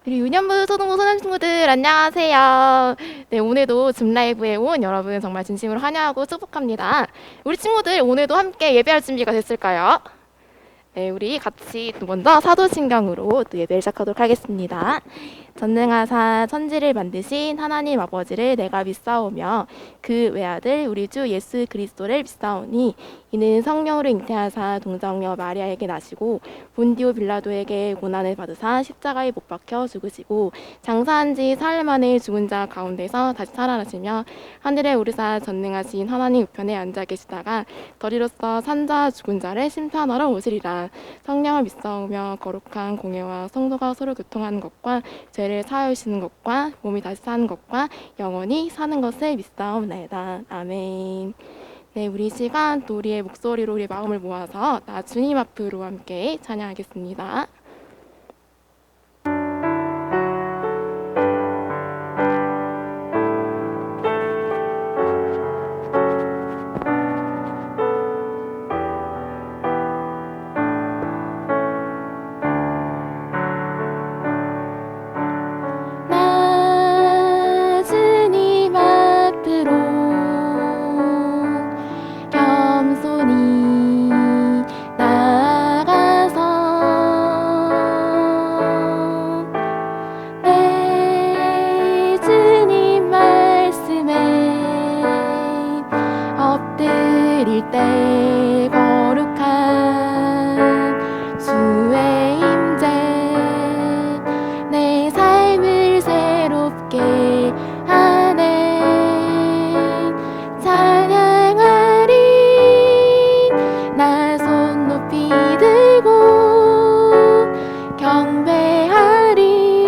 우리 유년부 초등부 소년 친구들 안녕하세요. 네, 오늘도 줌 라이브에 온 여러분 정말 진심으로 환영하고 축복합니다. 우리 친구들 오늘도 함께 예배할 준비가 됐을까요? 네, 우리 같이 먼저 사도신경으로 또 예배를 시작하도록 하겠습니다. 전능하사 천지를 만드신 하나님 아버지를 내가 믿사오며 그 외아들 우리 주 예수 그리스도를 믿사오니 이는 성령으로 잉태하사 동정녀 마리아에게 나시고 본디오 빌라도에게 고난을 받으사 십자가에 못 박혀 죽으시고 장사한 지 사흘 만에 죽은 자 가운데서 다시 살아나시며 하늘에 오르사 전능하신 하나님 우편에 앉아 계시다가 덜이로서 산자 죽은 자를 심판하러 오시리라. 성령을 믿사오며 거룩한 공예와 성도가 서로 교통하는 것과 죄를 사하여 주시는 것과 몸이 다시 사는 것과 영원히 사는 것을 믿사옵나이다. 아멘. 네, 우리 시간 또 우리의 목소리로 우리 마음을 모아서 나 주님 앞으로 함께 찬양하겠습니다. 나 주님 앞으로 겸손히 나아가서 내 주님 말씀에 엎드릴 때 거룩한 주의 임재 내 삶을 새롭게 하네. 찬양하리 나 손 높이 들고 경배하리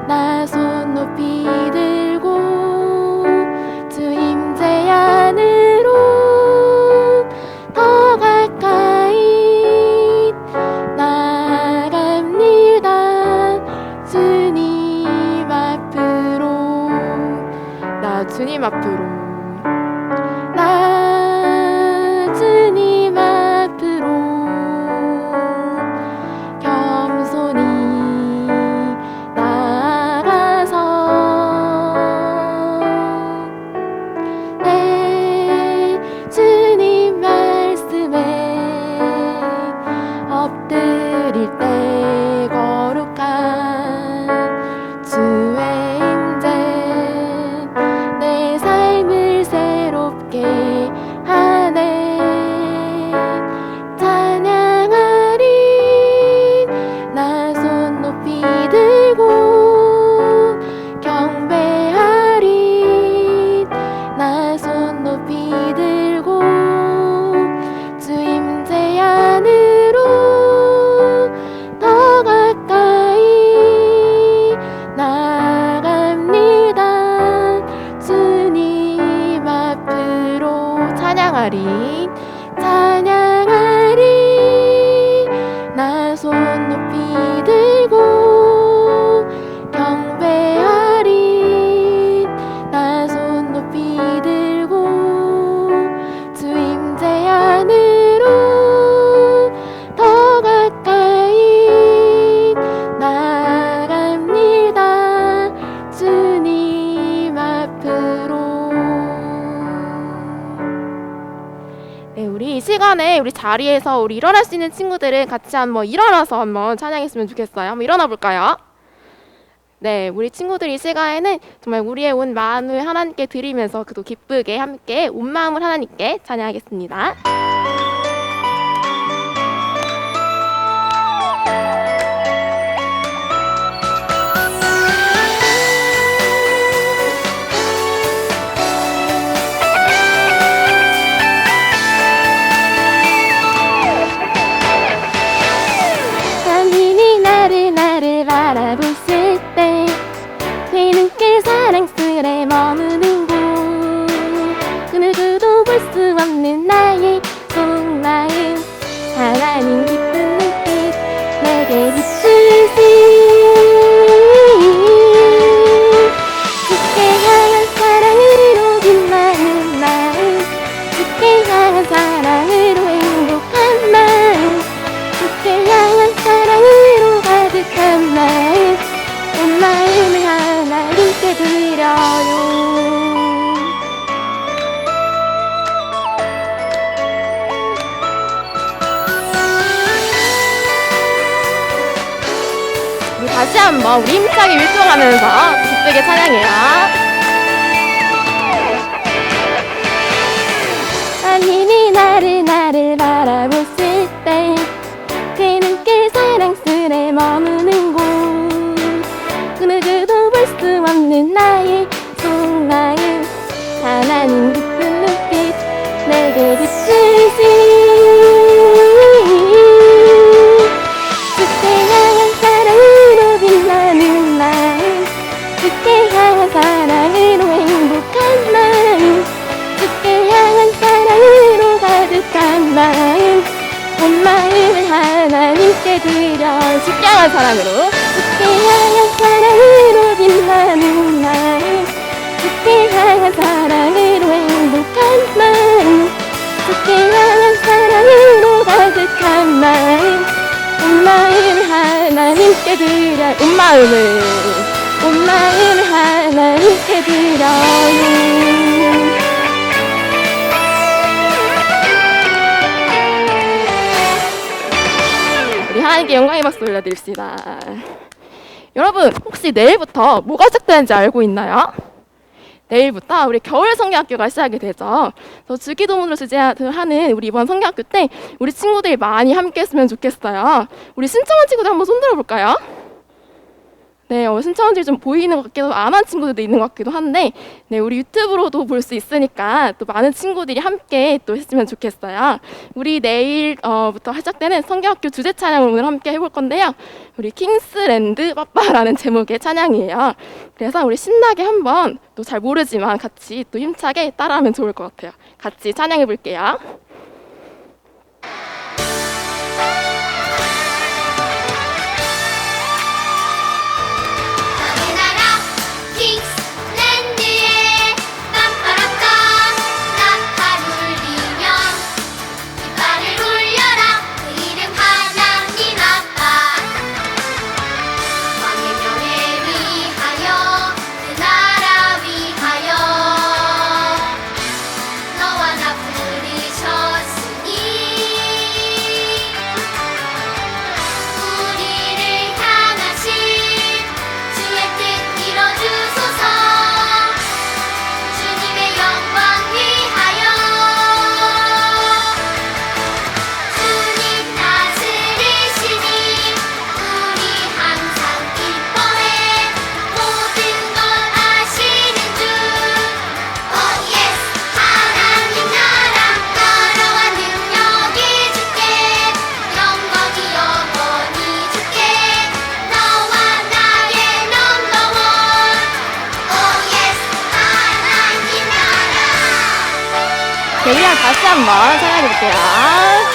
나 손 높이 들고 주 임재 안으로 더 가까이 나갑니다. 주님 앞으로 나 주님 앞으로 나 주님 앞으로 겸손히 나가서 내 주님 말씀에 엎드릴 때 거룩한 주의 임재 내 삶을 새롭게 하네. 찬양하리 나 손 높이 들고 경배하리 나 손 높이 들고 주 임재 안으로 더 가까이 나갑니다. 주님 앞으로 찬양하리 찬양하리 나 손 높이 들고 경배하리 나 손 높이 들고 주 임재 안으로 더 가까이 나갑니다. 주님 앞으로. 네, 우리 이 시간에 우리 자리에서 우리 일어날 수 있는 친구들은 같이 한번 일어나서 한번 찬양했으면 좋겠어요. 한번 일어나 볼까요? 네, 우리 친구들 이 시간에는 정말 우리의 온 마음을 하나님께 드리면서 그도 기쁘게 함께 온 마음을 하나님께 찬양하겠습니다. 하나님이 나를 바라보실 때 뒤늦게 사랑스레 머무는 곳 그 누구도 볼 수 없는 나의 속마음 하나님 기쁜 눈빛 내게 비추시 주께 향한 사랑으로 빛나는 마음 주께 향한 사랑으로 행복한 마음 주께 향한 사랑으로 가득한 마음 다시 한번 우리 힘차게 율동하면서 기쁘게 찬양해요. 하나님이 나를 바라보실 때 그 눈길 사랑스레 머무는 곳 그 누구도 볼 수 없는 나의 속마음 하나님 깊은 눈빛 내게 비추시 주께 향한 사랑으로 빛나는 마음 주께 향한 사랑으로 행복한 마음 주께 향한 사랑으로 가득한 마음 온 마음을 하나님께 드려 주께 향한 사랑으로 주께 향한 사랑으로 빛나는 마음 주께 향한 사랑으로 행복한 마음 주께 향한 사랑으로 가득한 마음 온 마음을 하나님께 드려 온 마음을 하나님께 드려요. 우리 하나님께 영광의 박수 올려드립시다. 여러분 혹시 내일부터 뭐가 시작되는지 알고 있나요? 내일부터 우리 겨울 성경학교가 시작이 되죠. 그래서 주기도문으로 주제하는 우리 이번 성경학교 때 우리 친구들이 많이 함께 했으면 좋겠어요. 우리 신청한 친구들 한번 손 들어볼까요? 네, 신청한 친구들 좀 보이는 것 같기도 안 한 친구들도 있는 것 같기도 한데 네, 우리 유튜브로도 볼 수 있으니까 또 많은 친구들이 함께 또 했으면 좋겠어요. 우리 내일부터 시작되는 성경학교 주제 찬양을 오늘 함께 해볼 건데요. 우리 킹스랜드 빠빠라는 제목의 찬양이에요. 그래서 우리 신나게 한번 또 잘 모르지만 같이 또 힘차게 따라하면 좋을 것 같아요. 같이 찬양해 볼게요. 데이랑 다시 한번 찬양해 볼게요.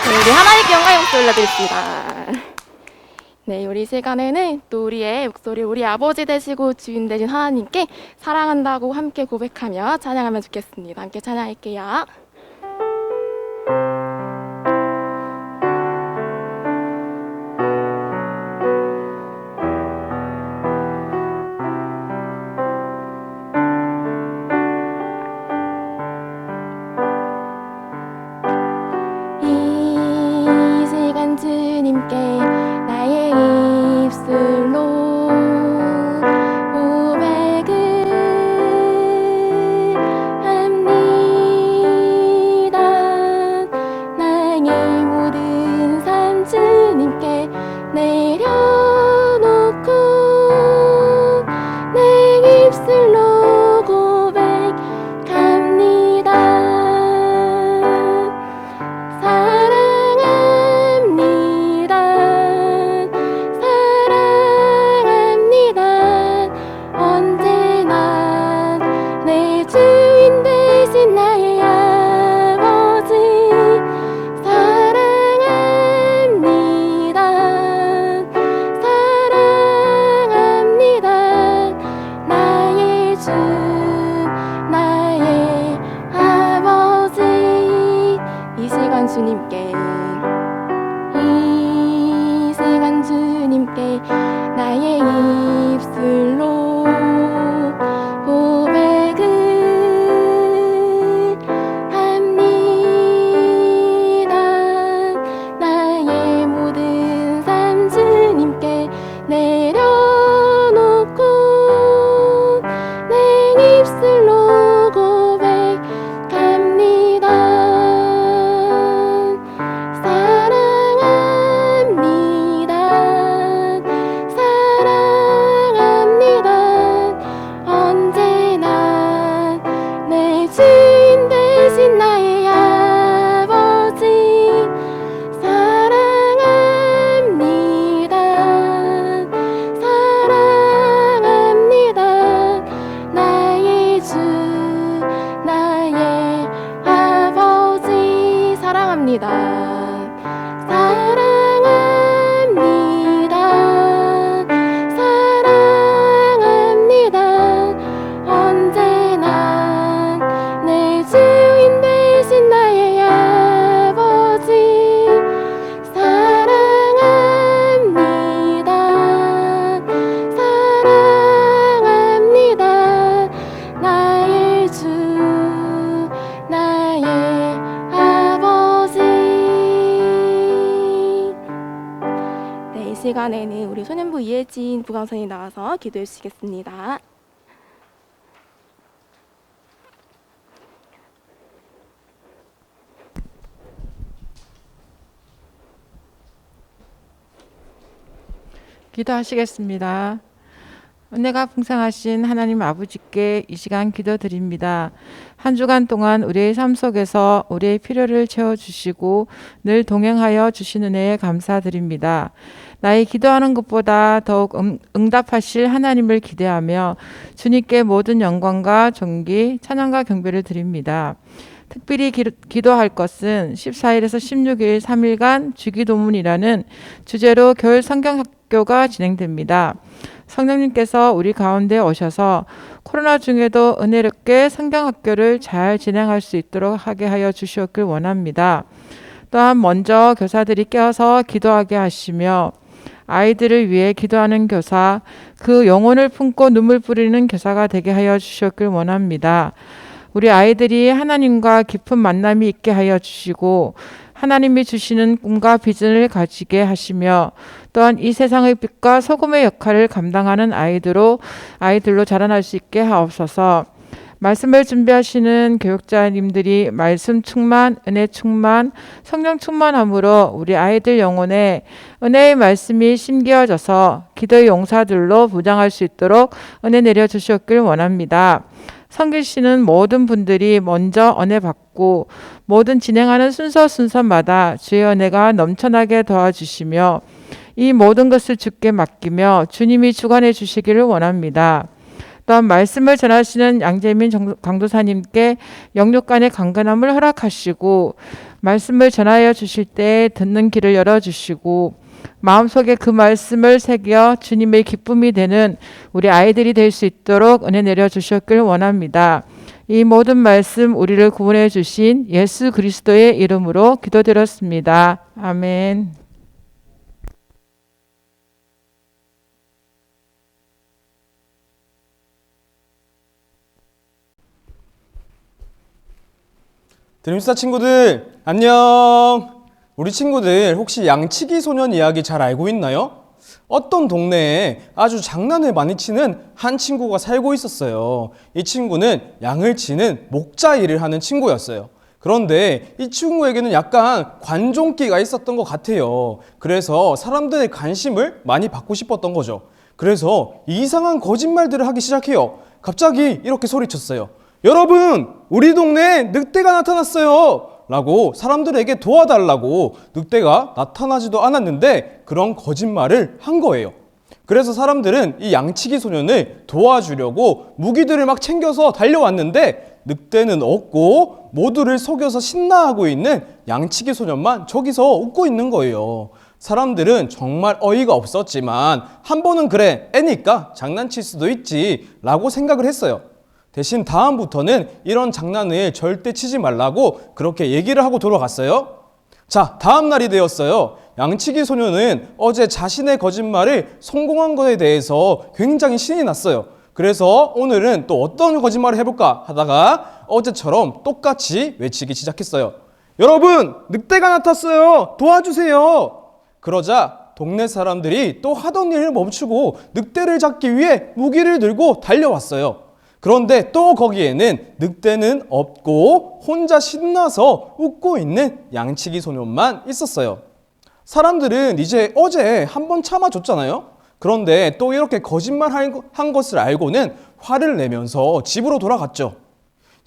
우리 하나님께 영광의 목소리 올려드립니다. 네, 우리 시간에는 또 우리의 목소리, 우리 아버지 되시고 주인 되신 하나님께 사랑한다고 함께 고백하며 찬양하면 좋겠습니다. 함께 찬양할게요. 주님께 나의 입술로 고백을 사랑합니다. 언제나 내 주인 되신 나의 아버지. 사랑합니다. 사랑합니다. 나의 주, 나의 아버지. 네, 이 시간에는 우리 소년부 이혜진 부강선이 나와서 기도해 주시겠습니다. 기도하시겠습니다. 은혜가 풍성하신 하나님 아버지께 이 시간 기도드립니다. 한 주간 동안 우리의 삶 속에서 우리의 필요를 채워주시고 늘 동행하여 주신 은혜에 감사드립니다. 나의 기도하는 것보다 더욱 응답하실 하나님을 기대하며 주님께 모든 영광과 존귀, 찬양과 경배를 드립니다. 특별히 기도할 것은 14일에서 16일 3일간 주기도문이라는 주제로 겨울 성경학교가 진행됩니다. 성령님께서 우리 가운데 오셔서 코로나 중에도 은혜롭게 성경학교를 잘 진행할 수 있도록 하게 하여 주시옵길 원합니다. 또한 먼저 교사들이 깨어서 기도하게 하시며 아이들을 위해 기도하는 교사, 그 영혼을 품고 눈물 뿌리는 교사가 되게 하여 주시옵길 원합니다. 우리 아이들이 하나님과 깊은 만남이 있게 하여 주시고 하나님이 주시는 꿈과 비전을 가지게 하시며 또한 이 세상의 빛과 소금의 역할을 감당하는 아이들로 자라날 수 있게 하옵소서. 말씀을 준비하시는 교육자님들이 말씀 충만, 은혜 충만, 성령 충만함으로 우리 아이들 영혼에 은혜의 말씀이 심겨져서 기도의 용사들로 무장할 수 있도록 은혜 내려주시옵길 원합니다. 섬기시는 모든 분들이 먼저 은혜 받고 모든 진행하는 순서마다 주의 은혜가 넘쳐나게 도와주시며 이 모든 것을 주께 맡기며 주님이 주관해 주시기를 원합니다. 또한 말씀을 전하시는 양재민 강도사님께 영육 간의 강건함을 허락하시고 말씀을 전하여 주실 때 듣는 길을 열어주시고 마음속에 그 말씀을 새겨 주님의 기쁨이 되는 우리 아이들이 될 수 있도록 은혜 내려주셨길 원합니다. 이 모든 말씀 우리를 구원해 주신 예수 그리스도의 이름으로 기도드렸습니다. 아멘. 드림스타 친구들 안녕. 우리 친구들 혹시 양치기 소년 이야기 잘 알고 있나요? 어떤 동네에 아주 장난을 많이 치는 한 친구가 살고 있었어요. 이 친구는 양을 치는 목자 일을 하는 친구였어요. 그런데 이 친구에게는 약간 관종기가 있었던 것 같아요. 그래서 사람들의 관심을 많이 받고 싶었던 거죠. 그래서 이상한 거짓말들을 하기 시작해요. 갑자기 이렇게 소리쳤어요. 여러분, 우리 동네에 늑대가 나타났어요 라고 사람들에게 도와달라고. 늑대가 나타나지도 않았는데 그런 거짓말을 한 거예요. 그래서 사람들은 이 양치기 소년을 도와주려고 무기들을 막 챙겨서 달려왔는데 늑대는 없고 모두를 속여서 신나하고 있는 양치기 소년만 저기서 웃고 있는 거예요. 사람들은 정말 어이가 없었지만 한 번은 그래, 애니까 장난칠 수도 있지 라고 생각을 했어요. 대신 다음부터는 이런 장난을 절대 치지 말라고 그렇게 얘기를 하고 돌아갔어요. 자, 다음 날이 되었어요. 양치기 소년은 어제 자신의 거짓말을 성공한 것에 대해서 굉장히 신이 났어요. 그래서 오늘은 또 어떤 거짓말을 해볼까 하다가 어제처럼 똑같이 외치기 시작했어요. 여러분, 늑대가 나탔어요. 도와주세요. 그러자 동네 사람들이 또 하던 일을 멈추고 늑대를 잡기 위해 무기를 들고 달려왔어요. 그런데 또 거기에는 늑대는 없고 혼자 신나서 웃고 있는 양치기 소년만 있었어요. 사람들은 이제 어제 한번 참아줬잖아요. 그런데 또 이렇게 거짓말 한 것을 알고는 화를 내면서 집으로 돌아갔죠.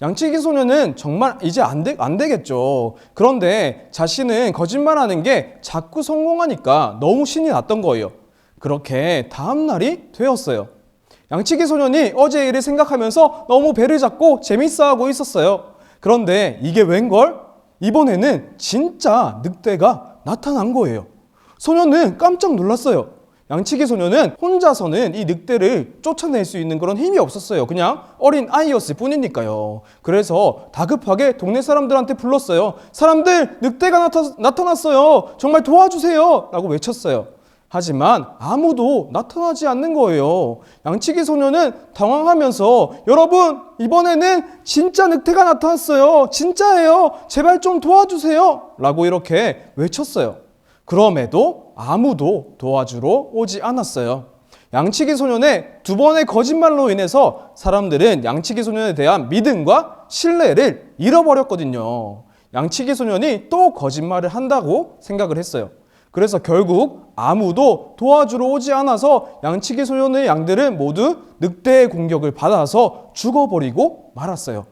양치기 소년은 정말 이제 안 되겠죠. 그런데 자신은 거짓말하는 게 자꾸 성공하니까 너무 신이 났던 거예요. 그렇게 다음 날이 되었어요. 양치기 소년이 어제 일을 생각하면서 너무 배를 잡고 재밌어하고 있었어요. 그런데 이게 웬걸? 이번에는 진짜 늑대가 나타난 거예요. 소년은 깜짝 놀랐어요. 양치기 소년은 혼자서는 이 늑대를 쫓아낼 수 있는 그런 힘이 없었어요. 그냥 어린 아이였을 뿐이니까요. 그래서 다급하게 동네 사람들한테 불렀어요. 사람들, 늑대가 나타났어요. 정말 도와주세요. 라고 외쳤어요. 하지만 아무도 나타나지 않는 거예요. 양치기 소년은 당황하면서 여러분, 이번에는 진짜 늑대가 나타났어요. 진짜예요. 제발 좀 도와주세요. 라고 이렇게 외쳤어요. 그럼에도 아무도 도와주러 오지 않았어요. 양치기 소년의 두 번의 거짓말로 인해서 사람들은 양치기 소년에 대한 믿음과 신뢰를 잃어버렸거든요. 양치기 소년이 또 거짓말을 한다고 생각을 했어요. 그래서 결국 아무도 도와주러 오지 않아서 양치기 소년의 양들은 모두 늑대의 공격을 받아서 죽어버리고 말았어요.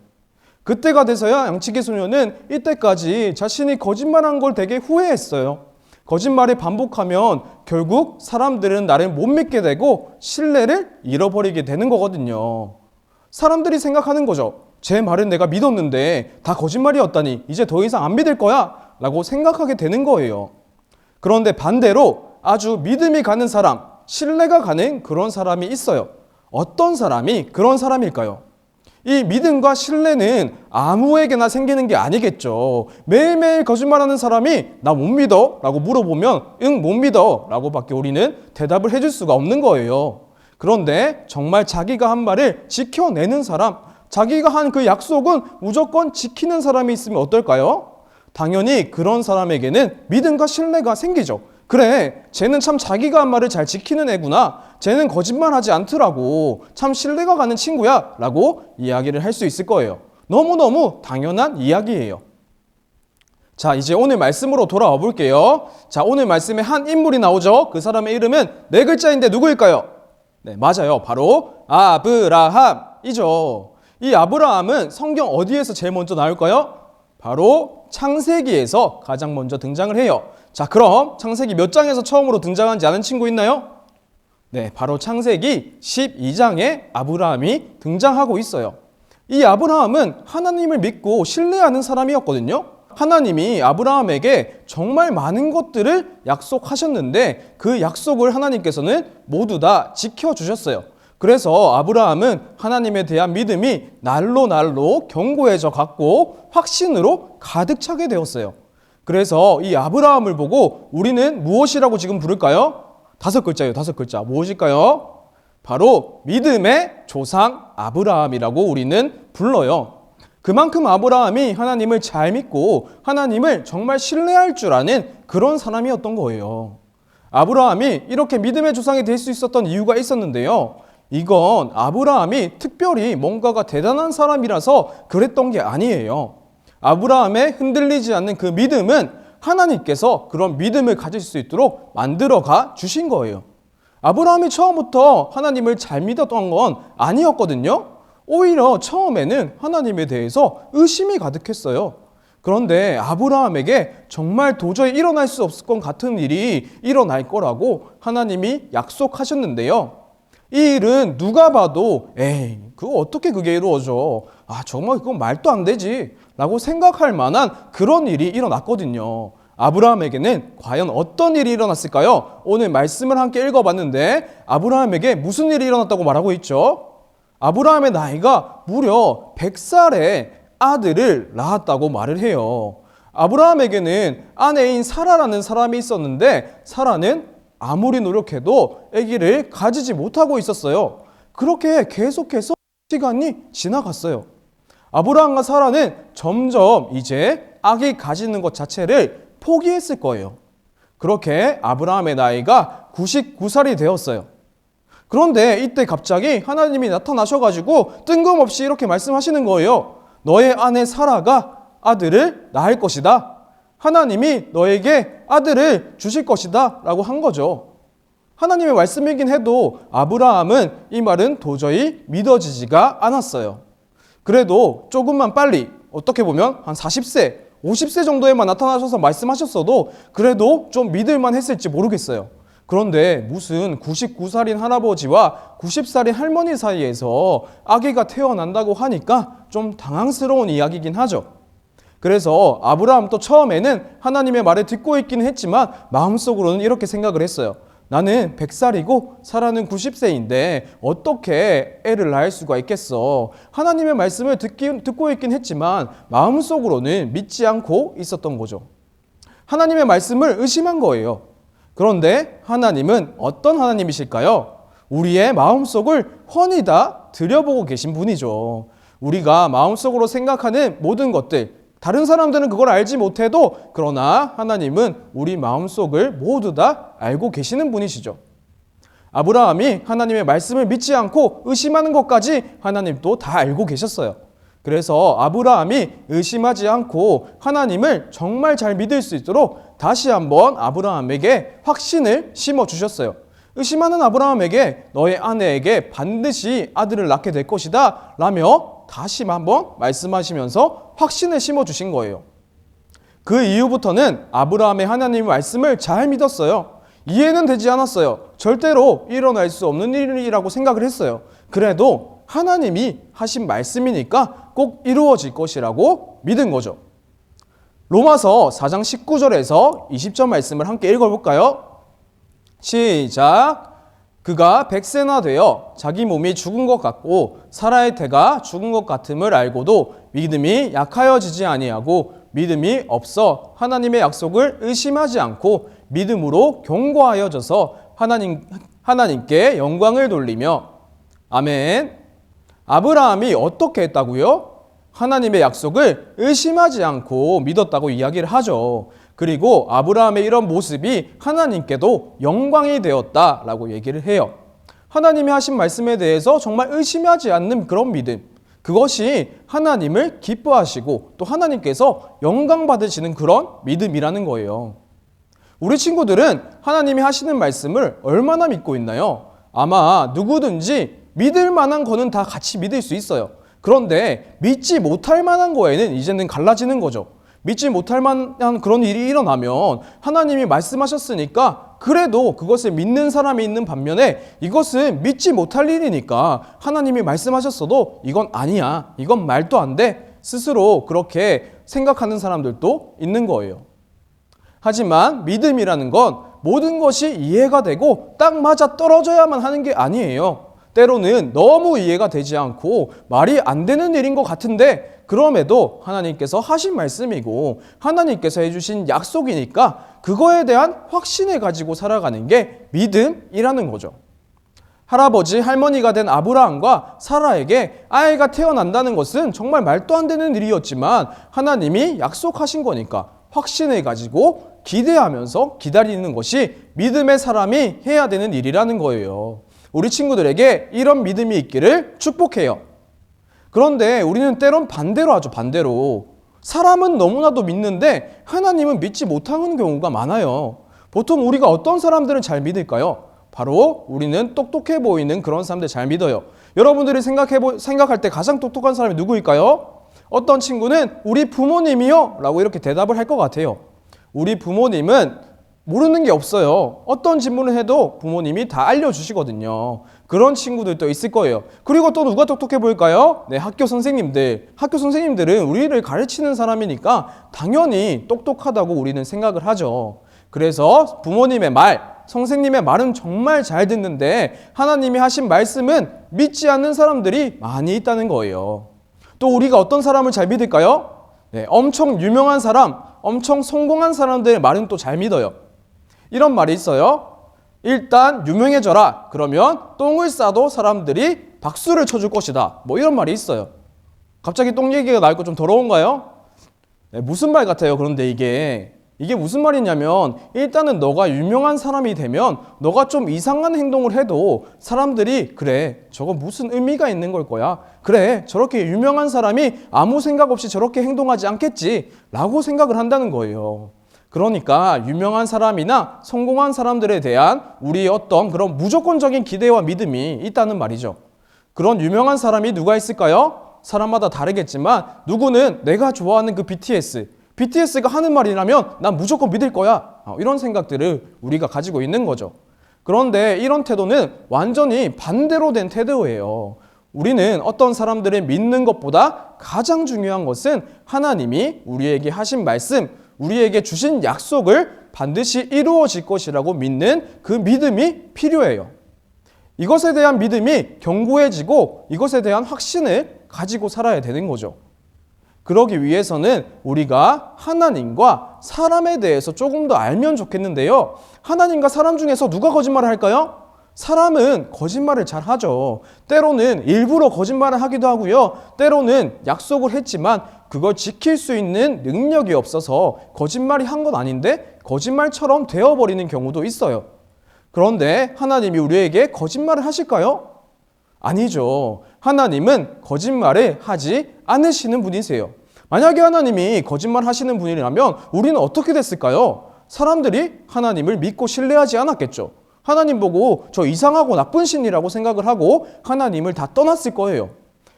그때가 돼서야 양치기 소년은 이때까지 자신이 거짓말한 걸 되게 후회했어요. 거짓말을 반복하면 결국 사람들은 나를 못 믿게 되고 신뢰를 잃어버리게 되는 거거든요. 사람들이 생각하는 거죠. 제 말은 내가 믿었는데 다 거짓말이었다니 이제 더 이상 안 믿을 거야 라고 생각하게 되는 거예요. 그런데 반대로 아주 믿음이 가는 사람, 신뢰가 가는 그런 사람이 있어요. 어떤 사람이 그런 사람일까요? 이 믿음과 신뢰는 아무에게나 생기는 게 아니겠죠. 매일매일 거짓말하는 사람이 나 못 믿어? 라고 물어보면 응, 못 믿어 라고 밖에 우리는 대답을 해줄 수가 없는 거예요. 그런데 정말 자기가 한 말을 지켜내는 사람, 자기가 한 그 약속은 무조건 지키는 사람이 있으면 어떨까요? 당연히 그런 사람에게는 믿음과 신뢰가 생기죠. 그래, 쟤는 참 자기가 한 말을 잘 지키는 애구나. 쟤는 거짓말하지 않더라고. 참 신뢰가 가는 친구야 라고 이야기를 할 수 있을 거예요. 너무너무 당연한 이야기예요. 자, 이제 오늘 말씀으로 돌아와 볼게요. 자, 오늘 말씀에 한 인물이 나오죠. 그 사람의 이름은 네 글자인데 누구일까요? 네, 맞아요. 바로 아브라함이죠. 이 아브라함은 성경 어디에서 제일 먼저 나올까요? 바로 창세기에서 가장 먼저 등장을 해요. 자, 그럼 창세기 몇 장에서 처음으로 등장한지 아는 친구 있나요? 네, 바로 창세기 12장에 아브라함이 등장하고 있어요. 이 아브라함은 하나님을 믿고 신뢰하는 사람이었거든요. 하나님이 아브라함에게 정말 많은 것들을 약속하셨는데 그 약속을 하나님께서는 모두 다 지켜주셨어요. 그래서 아브라함은 하나님에 대한 믿음이 날로 날로 견고해져 갔고 확신으로 가득 차게 되었어요. 그래서 이 아브라함을 보고 우리는 무엇이라고 지금 부를까요? 5글자예요. 5글자. 무엇일까요? 바로 믿음의 조상 아브라함이라고 우리는 불러요. 그만큼 아브라함이 하나님을 잘 믿고 하나님을 정말 신뢰할 줄 아는 그런 사람이었던 거예요. 아브라함이 이렇게 믿음의 조상이 될 수 있었던 이유가 있었는데요. 이건 아브라함이 특별히 뭔가가 대단한 사람이라서 그랬던 게 아니에요. 아브라함의 흔들리지 않는 그 믿음은 하나님께서 그런 믿음을 가질 수 있도록 만들어가 주신 거예요. 아브라함이 처음부터 하나님을 잘 믿었던 건 아니었거든요. 오히려 처음에는 하나님에 대해서 의심이 가득했어요. 그런데 아브라함에게 정말 도저히 일어날 수 없을 것 같은 일이 일어날 거라고 하나님이 약속하셨는데요. 이 일은 누가 봐도 에이, 그거 어떻게 그게 이루어져? 아, 정말 그건 말도 안 되지 라고 생각할 만한 그런 일이 일어났거든요. 아브라함에게는 과연 어떤 일이 일어났을까요? 오늘 말씀을 함께 읽어봤는데 아브라함에게 무슨 일이 일어났다고 말하고 있죠? 아브라함의 나이가 무려 100살에 아들을 낳았다고 말을 해요. 아브라함에게는 아내인 사라라는 사람이 있었는데 사라는 아무리 노력해도 아기를 가지지 못하고 있었어요. 그렇게 계속해서 시간이 지나갔어요. 아브라함과 사라는 점점 이제 아기 가지는 것 자체를 포기했을 거예요. 그렇게 아브라함의 나이가 99살이 되었어요. 그런데 이때 갑자기 하나님이 나타나셔가지고 뜬금없이 이렇게 말씀하시는 거예요. 너의 아내 사라가 아들을 낳을 것이다. 하나님이 너에게 아들을 주실 것이다 라고 한 거죠. 하나님의 말씀이긴 해도 아브라함은 이 말은 도저히 믿어지지가 않았어요. 그래도 조금만 빨리, 어떻게 보면 한 40세, 50세 정도에만 나타나셔서 말씀하셨어도 그래도 좀 믿을만 했을지 모르겠어요. 그런데 무슨 99살인 할아버지와 90살인 할머니 사이에서 아기가 태어난다고 하니까 좀 당황스러운 이야기긴 하죠. 그래서 아브라함도 처음에는 하나님의 말을 듣고 있기는 했지만 마음속으로는 이렇게 생각을 했어요. 나는 100살이고 사라는 90세인데 어떻게 애를 낳을 수가 있겠어. 하나님의 말씀을 듣고 있긴 했지만 마음속으로는 믿지 않고 있었던 거죠. 하나님의 말씀을 의심한 거예요. 그런데 하나님은 어떤 하나님이실까요? 우리의 마음속을 훤히 다 들여보고 계신 분이죠. 우리가 마음속으로 생각하는 모든 것들, 다른 사람들은 그걸 알지 못해도 그러나 하나님은 우리 마음속을 모두 다 알고 계시는 분이시죠. 아브라함이 하나님의 말씀을 믿지 않고 의심하는 것까지 하나님도 다 알고 계셨어요. 그래서 아브라함이 의심하지 않고 하나님을 정말 잘 믿을 수 있도록 다시 한번 아브라함에게 확신을 심어주셨어요. 의심하는 아브라함에게 너의 아내에게 반드시 아들을 낳게 될 것이다 라며 다시 한번 말씀하시면서 확신을 심어주신 거예요. 그 이후부터는 아브라함의 하나님의 말씀을 잘 믿었어요. 이해는 되지 않았어요. 절대로 일어날 수 없는 일이라고 생각을 했어요. 그래도 하나님이 하신 말씀이니까 꼭 이루어질 것이라고 믿은 거죠. 로마서 4장 19절에서 20절 말씀을 함께 읽어볼까요? 시작! 그가 100세나 되어 자기 몸이 죽은 것 같고 사라의 태가 죽은 것 같음을 알고도 믿음이 약하여지지 아니하고 믿음이 없어 하나님의 약속을 의심하지 않고 믿음으로 견고하여져서 하나님께 영광을 돌리며 아멘. 아브라함이 어떻게 했다고요? 하나님의 약속을 의심하지 않고 믿었다고 이야기를 하죠. 그리고 아브라함의 이런 모습이 하나님께도 영광이 되었다라고 얘기를 해요. 하나님이 하신 말씀에 대해서 정말 의심하지 않는 그런 믿음, 그것이 하나님을 기뻐하시고 또 하나님께서 영광 받으시는 그런 믿음이라는 거예요. 우리 친구들은 하나님이 하시는 말씀을 얼마나 믿고 있나요? 아마 누구든지 믿을 만한 거는 다 같이 믿을 수 있어요. 그런데 믿지 못할 만한 거에는 이제는 갈라지는 거죠. 믿지 못할 만한 그런 일이 일어나면 하나님이 말씀하셨으니까 그래도 그것을 믿는 사람이 있는 반면에 이것은 믿지 못할 일이니까 하나님이 말씀하셨어도 이건 아니야, 이건 말도 안 돼, 스스로 그렇게 생각하는 사람들도 있는 거예요. 하지만 믿음이라는 건 모든 것이 이해가 되고 딱 맞아 떨어져야만 하는 게 아니에요. 때로는 너무 이해가 되지 않고 말이 안 되는 일인 것 같은데 그럼에도 하나님께서 하신 말씀이고 하나님께서 해주신 약속이니까 그거에 대한 확신을 가지고 살아가는 게 믿음이라는 거죠. 할아버지, 할머니가 된 아브라함과 사라에게 아이가 태어난다는 것은 정말 말도 안 되는 일이었지만 하나님이 약속하신 거니까 확신을 가지고 기대하면서 기다리는 것이 믿음의 사람이 해야 되는 일이라는 거예요. 우리 친구들에게 이런 믿음이 있기를 축복해요. 그런데 우리는 때론 반대로 하죠. 반대로. 사람은 너무나도 믿는데 하나님은 믿지 못하는 경우가 많아요. 보통 우리가 어떤 사람들은 잘 믿을까요? 바로 우리는 똑똑해 보이는 그런 사람들 잘 믿어요. 여러분들이 생각할 때 가장 똑똑한 사람이 누구일까요? 어떤 친구는 우리 부모님이요 라고 이렇게 대답을 할 것 같아요. 우리 부모님은 모르는 게 없어요. 어떤 질문을 해도 부모님이 다 알려주시거든요. 그런 친구들도 있을 거예요. 그리고 또 누가 똑똑해 보일까요? 네, 학교 선생님들. 학교 선생님들은 우리를 가르치는 사람이니까 당연히 똑똑하다고 우리는 생각을 하죠. 그래서 부모님의 말, 선생님의 말은 정말 잘 듣는데 하나님이 하신 말씀은 믿지 않는 사람들이 많이 있다는 거예요. 또 우리가 어떤 사람을 잘 믿을까요? 네, 엄청 유명한 사람, 엄청 성공한 사람들의 말은 또 잘 믿어요. 이런 말이 있어요. 일단 유명해져라. 그러면 똥을 싸도 사람들이 박수를 쳐줄 것이다. 뭐 이런 말이 있어요. 갑자기 똥 얘기가 나올 거 좀 더러운가요? 네, 무슨 말 같아요. 그런데 이게 무슨 말이냐면 일단은 너가 유명한 사람이 되면 너가 좀 이상한 행동을 해도 사람들이 그래, 저거 무슨 의미가 있는 걸 거야. 그래, 저렇게 유명한 사람이 아무 생각 없이 저렇게 행동하지 않겠지 라고 생각을 한다는 거예요. 그러니까 유명한 사람이나 성공한 사람들에 대한 우리의 어떤 그런 무조건적인 기대와 믿음이 있다는 말이죠. 그런 유명한 사람이 누가 있을까요? 사람마다 다르겠지만 누구는 내가 좋아하는 그 BTS가 하는 말이라면 난 무조건 믿을 거야. 이런 생각들을 우리가 가지고 있는 거죠. 그런데 이런 태도는 완전히 반대로 된 태도예요. 우리는 어떤 사람들을 믿는 것보다 가장 중요한 것은 하나님이 우리에게 하신 말씀, 우리에게 주신 약속을 반드시 이루어질 것이라고 믿는 그 믿음이 필요해요. 이것에 대한 믿음이 견고해지고 이것에 대한 확신을 가지고 살아야 되는 거죠. 그러기 위해서는 우리가 하나님과 사람에 대해서 조금 더 알면 좋겠는데요. 하나님과 사람 중에서 누가 거짓말을 할까요? 사람은 거짓말을 잘 하죠. 때로는 일부러 거짓말을 하기도 하고요. 때로는 약속을 했지만 그걸 지킬 수 있는 능력이 없어서 거짓말이 한 건 아닌데 거짓말처럼 되어버리는 경우도 있어요. 그런데 하나님이 우리에게 거짓말을 하실까요? 아니죠. 하나님은 거짓말을 하지 않으시는 분이세요. 만약에 하나님이 거짓말 하시는 분이라면 우리는 어떻게 됐을까요? 사람들이 하나님을 믿고 신뢰하지 않았겠죠. 하나님 보고 저 이상하고 나쁜 신이라고 생각을 하고 하나님을 다 떠났을 거예요.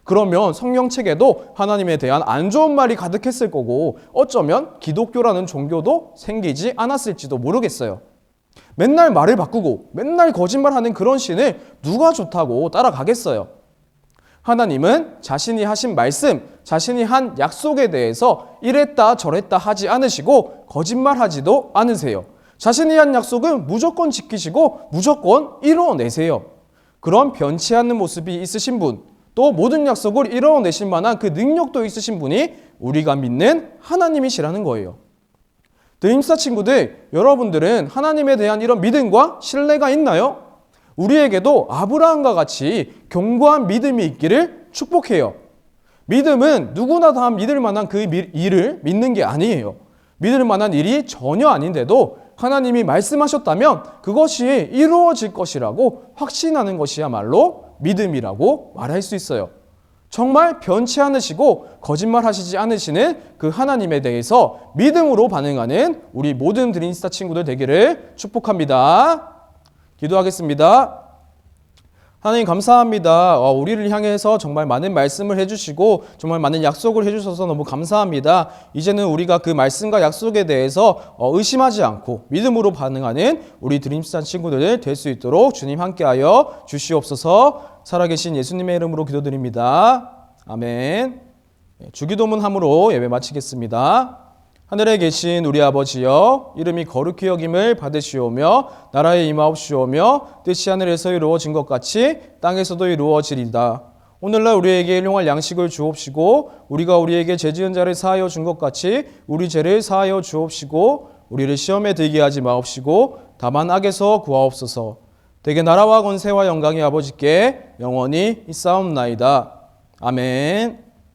그러면 성경책에도 하나님에 대한 안 좋은 말이 가득했을 거고 어쩌면 기독교라는 종교도 생기지 않았을지도 모르겠어요. 맨날 말을 바꾸고 맨날 거짓말하는 그런 신을 누가 좋다고 따라가겠어요. 하나님은 자신이 하신 말씀, 자신이 한 약속에 대해서 이랬다 저랬다 하지 않으시고 거짓말하지도 않으세요. 자신이 한 약속은 무조건 지키시고 무조건 이루어내세요. 그런 변치 않는 모습이 있으신 분, 또 모든 약속을 이루어내실 만한 그 능력도 있으신 분이 우리가 믿는 하나님이시라는 거예요. 드림스타 친구들, 여러분들은 하나님에 대한 이런 믿음과 신뢰가 있나요? 우리에게도 아브라함과 같이 견고한 믿음이 있기를 축복해요. 믿음은 누구나 다 믿을 만한 그 일을 믿는 게 아니에요. 믿을 만한 일이 전혀 아닌데도 하나님이 말씀하셨다면 그것이 이루어질 것이라고 확신하는 것이야말로 믿음이라고 말할 수 있어요. 정말 변치 않으시고 거짓말하시지 않으시는 그 하나님에 대해서 믿음으로 반응하는 우리 모든 드림스타 친구들 되기를 축복합니다. 기도하겠습니다. 하나님 감사합니다. 우리를 향해서 정말 많은 말씀을 해주시고 정말 많은 약속을 해주셔서 너무 감사합니다. 이제는 우리가 그 말씀과 약속에 대해서 의심하지 않고 믿음으로 반응하는 우리 드림스타 친구들 될 수 있도록 주님 함께하여 주시옵소서. 살아계신 예수님의 이름으로 기도드립니다. 아멘. 주기도문 함으로 예배 마치겠습니다. 하늘에 계신 우리 아버지여, 이름이 거룩히 여김을 받으시오며 나라에 임하옵시오며 뜻이 하늘에서 이루어진 것 같이 땅에서도 이루어지리다. 오늘날 우리에게 일용할 양식을 주옵시고 우리가 우리에게 죄 지은 자를 사하여 준 것 같이 우리 죄를 사하여 주옵시고 우리를 시험에 들게 하지 마옵시고 다만 악에서 구하옵소서. 대개 나라와 권세와 영광이 아버지께 영원히 있사옵나이다. 아멘.